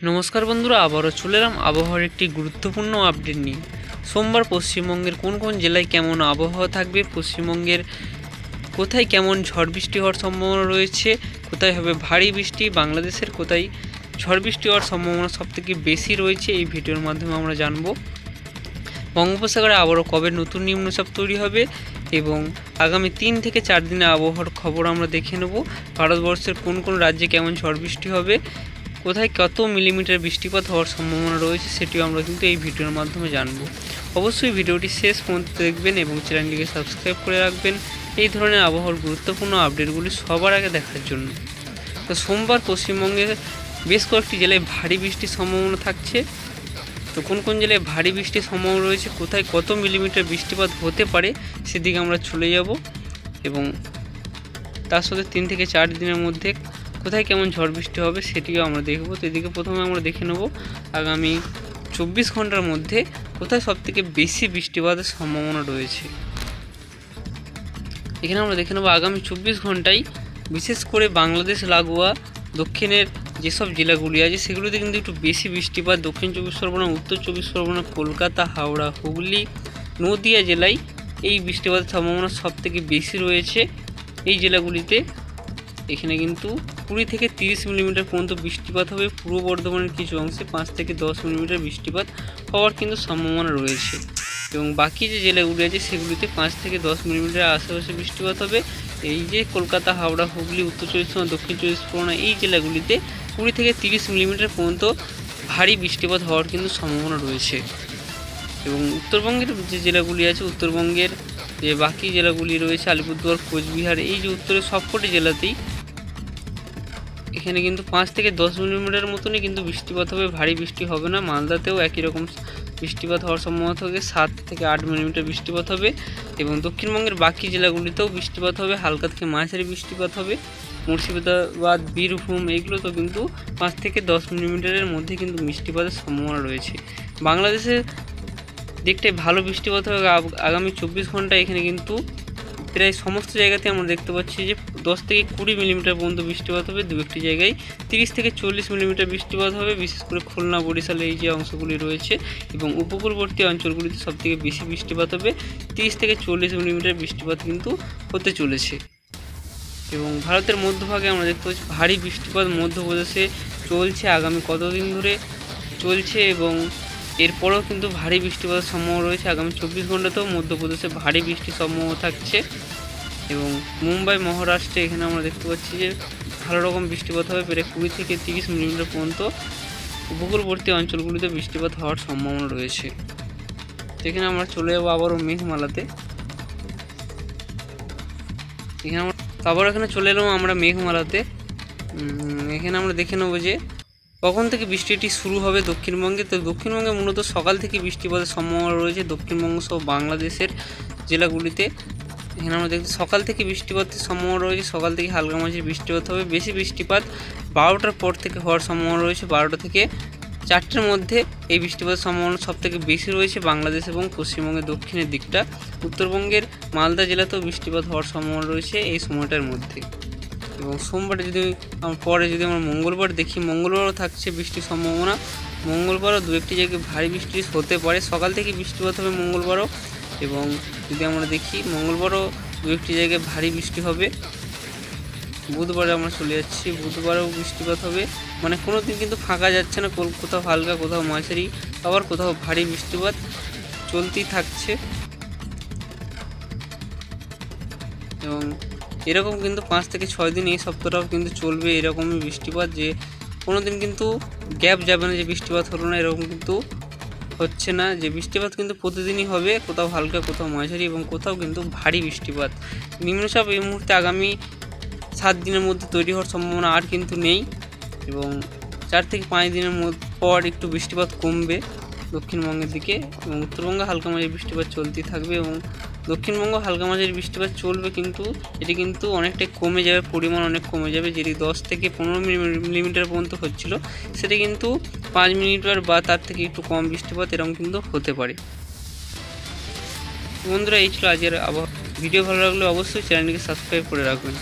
নমস্কার বন্ধুরা, আবারও চলে এলাম আবহাওয়ার একটি গুরুত্বপূর্ণ আপডেট নিয়ে। সোমবার পশ্চিমবঙ্গের কোন কোন জেলায় কেমন আবহাওয়া থাকবে, পশ্চিমবঙ্গের কোথায় কেমন ঝড় বৃষ্টি হওয়ার সম্ভাবনা রয়েছে, কোথায় হবে ভারী বৃষ্টি, বাংলাদেশের কোথায় ঝড় বৃষ্টি হওয়ার সম্ভাবনা সবথেকে বেশি রয়েছে, এই ভিডিওর মাধ্যমে আমরা জানব। বঙ্গোপসাগরে আবারও কবে নতুন নিম্নচাপ তৈরি হবে এবং আগামী 3 থেকে 4 দিনে আবহাওয়ার খবর আমরা দেখে নেব। ভারতবর্ষের কোন কোন রাজ্যে কেমন ঝড় বৃষ্টি হবে, কোথায় কত মিলিমিটার বৃষ্টিপাত হওয়ার সম্ভাবনা রয়েছে, সেটিও আমরা কিন্তু এই ভিডিওর মাধ্যমে জানব। অবশ্যই ভিডিওটি শেষ পর্যন্ত দেখবেন এবং চ্যানেলটিকে সাবস্ক্রাইব করে রাখবেন এই ধরনের আবহাওয়ার গুরুত্বপূর্ণ আপডেটগুলি সবার আগে দেখার জন্য। তো সোমবার পশ্চিমবঙ্গের বেশ কয়েকটি জেলায় ভারী বৃষ্টির সম্ভাবনা থাকছে। তো কোন কোন জেলায় ভারী বৃষ্টির সম্ভাবনা রয়েছে, কোথায় কত মিলিমিটার বৃষ্টিপাত হতে পারে, সেদিকে আমরা চলে যাব এবং তার সাথে 3 থেকে 4 দিনের মধ্যে কোথায় কেমন ঝড় বৃষ্টি হবে সেটিও আমরা দেখব। তো এদিকে প্রথমে আমরা দেখে নেব আগামী 24 ঘন্টার মধ্যে কোথায় সবথেকে বেশি বৃষ্টিপাতের সম্ভাবনা রয়েছে। এখানে আমরা দেখে নেব আগামী 24 ঘন্টায় বিশেষ করে বাংলাদেশ লাগোয়া দক্ষিণের যেসব জেলাগুলি আছে সেগুলিতে কিন্তু একটু বেশি বৃষ্টিপাত। দক্ষিণ 24 পরগনা, উত্তর 24 পরগনা, কলকাতা, হাওড়া, হুগলি, নদিয়া জেলায় এই বৃষ্টিপাতের সম্ভাবনা সবথেকে বেশি রয়েছে। এই জেলাগুলিতে এখানে কিন্তু 20 থেকে 30 মিলিমিটার পর্যন্ত বৃষ্টিপাত হবে। পূর্ব বর্ধমানের কিছু অংশে 5 থেকে 10 মিলিমিটার বৃষ্টিপাত হওয়ার কিন্তু সম্ভাবনা রয়েছে এবং বাকি যে জেলাগুলি আছে সেগুলিতে 5 থেকে 10 মিলিমিটার আশেপাশে বৃষ্টিপাত হবে। এই যে কলকাতা, হাওড়া, হুগলি, উত্তর 24 পরগনা, দক্ষিণ 24 পরগনা এই জেলাগুলিতে 20 থেকে 30 মিলিমিটার পর্যন্ত ভারী বৃষ্টিপাত হওয়ার কিন্তু সম্ভাবনা রয়েছে এবং উত্তরবঙ্গের যে জেলাগুলি আছে, উত্তরবঙ্গের যে বাকি জেলাগুলি রয়েছে আলিপুরদুয়ার, কোচবিহার, এই যে উত্তরের সবকটি জেলাতেই এখানে কিন্তু 5 থেকে 10 মিলিমিটার মতনই কিন্তু বৃষ্টিপাত হবে, ভারী বৃষ্টি হবে না। মালদাতেও একই রকম বৃষ্টিপাত হওয়ার সম্ভাবনা থাকে, 7 থেকে 8 মিলিমিটার বৃষ্টিপাত হবে এবং দক্ষিণবঙ্গের বাকি জেলাগুলিতেও বৃষ্টিপাত হবে, হালকা থেকে মাঝারি বৃষ্টিপাত হবে। মুর্শিদাবাদ, বীরভূম এইগুলোতেও কিন্তু 5 থেকে 10 মিলিমিটারের মধ্যে কিন্তু বৃষ্টিপাতের সম্ভাবনা রয়েছে। বাংলাদেশের দিকটায় ভালো বৃষ্টিপাত হবে আগামী 24 ঘন্টা। এখানে কিন্তু প্রায় সমস্ত জায়গাতে আমরা দেখতে পাচ্ছি যে 10 থেকে 20 মিলিমিটার পর্যন্ত বৃষ্টিপাত হবে। দু একটি জায়গায় 30 থেকে 40 মিলিমিটার বৃষ্টিপাত হবে, বিশেষ করে খুলনা, বরিশাল এই যে অংশগুলি রয়েছে এবং উপকূলবর্তী অঞ্চলগুলিতে সবথেকে বেশি বৃষ্টিপাত হবে। 30 থেকে 40 মিলিমিটার বৃষ্টিপাত কিন্তু হতে চলেছে এবং ভারতের মধ্যভাগে আমরা দেখতে পাচ্ছি ভারী বৃষ্টিপাত মধ্যপ্রদেশে চলছে, আগামী কতদিন ধরে চলছে এবং এরপরেও কিন্তু ভারী বৃষ্টিপাতের সম্ভাবনা রয়েছে। আগামী 24 ঘন্টাতেও মধ্যপ্রদেশে ভারী বৃষ্টির সম্ভাবনা থাকছে এবং মুম্বাই, মহারাষ্ট্রে এখানে আমরা দেখতে পাচ্ছি যে ভালো রকম বৃষ্টিপাত হবে, প্রায় 20 থেকে 30 মিলিমিটার পর্যন্ত উপকূলবর্তী অঞ্চলগুলিতে বৃষ্টিপাত হওয়ার সম্ভাবনা রয়েছে। এখানে আমরা চলে যাবো আবারও মেঘমালাতে। এখানে এখানে চলে এলাম আমরা মেঘমালাতে। এখানে আমরা দেখে নেবো যে কখন থেকে বৃষ্টিটি শুরু হবে দক্ষিণবঙ্গে। তো দক্ষিণবঙ্গে মূলত সকাল থেকে বৃষ্টিপাতের সম্ভাবনা রয়েছে, দক্ষিণবঙ্গ সহ বাংলাদেশের জেলাগুলিতে। এখানে আমরা দেখছি সকাল থেকে বৃষ্টিপাতের সম্ভাবনা রয়েছে, সকাল থেকে হালকা মাঝারি বৃষ্টিপাত হবে। বেশি বৃষ্টিপাত 12টার পর থেকে হওয়ার সম্ভাবনা রয়েছে, 12টা থেকে 4টের মধ্যে এই বৃষ্টিপাতের সম্ভাবনা সবথেকে বেশি রয়েছে বাংলাদেশ এবং পশ্চিমবঙ্গের দক্ষিণের দিকটা। উত্তরবঙ্গের মালদা জেলাতেও বৃষ্টিপাত হওয়ার সম্ভাবনা রয়েছে এই সময়টার মধ্যে এবং সোমবারে যদি আমরা মঙ্গলবার দেখি, মঙ্গলবারও থাকছে বৃষ্টির সম্ভাবনা। মঙ্গলবারও দু একটি জায়গায় ভারী বৃষ্টি হতে পারে, সকাল থেকে বৃষ্টিপাত হবে মঙ্গলবারও এবং যদি আমরা দেখি মঙ্গলবারও দু একটি জায়গায় ভারী বৃষ্টি হবে। বুধবারে আমরা চলে যাচ্ছি, বুধবারেও বৃষ্টিপাত হবে, মানে কোনো দিন কিন্তু ফাঁকা যাচ্ছে না, কোথাও হালকা, কোথাও মাঝারি, আবার কোথাও ভারী বৃষ্টিপাত চলতেই থাকছে এবং এরকম কিন্তু 5 থেকে 6 দিন এই সপ্তাহটাও কিন্তু চলবে এরকমই বৃষ্টিপাত, যে কোনো দিন কিন্তু গ্যাপ যাবে না যে বৃষ্টিপাত হলো না, এরকম কিন্তু হচ্ছে না। যে বৃষ্টিপাত কিন্তু প্রতিদিনই হবে, কোথাও হালকা, কোথাও মাঝারি এবং কোথাও কিন্তু ভারী বৃষ্টিপাত। নিম্নচাপ এই মুহূর্তে আগামী 7 দিনের মধ্যে তৈরি হওয়ার সম্ভাবনা আর কিন্তু নেই এবং 4 থেকে 5 দিনের পর একটু বৃষ্টিপাত কমবে দক্ষিণবঙ্গের দিকে এবং উত্তরবঙ্গে হালকা মাঝারি বৃষ্টিপাত চলতেই থাকবে এবং দক্ষিণবঙ্গ হালকা মাঝারি বৃষ্টিপাত চলবে, কিন্তু এটি কিন্তু অনেকটাই কমে যাবে, পরিমাণ অনেক কমে যাবে। যেটি 10 থেকে 15 মিলিমিটার পর্যন্ত হচ্ছিল সেটি কিন্তু 5 মিলিমিটার বা তার থেকে একটু কম বৃষ্টিপাত এরকম কিন্তু হতে পারে। বন্ধুরা, এই ছিল আজকের আবহাওয়া ভিডিও। ভালো লাগলে অবশ্যই চ্যানেলটিকে সাবস্ক্রাইব করে রাখবেন।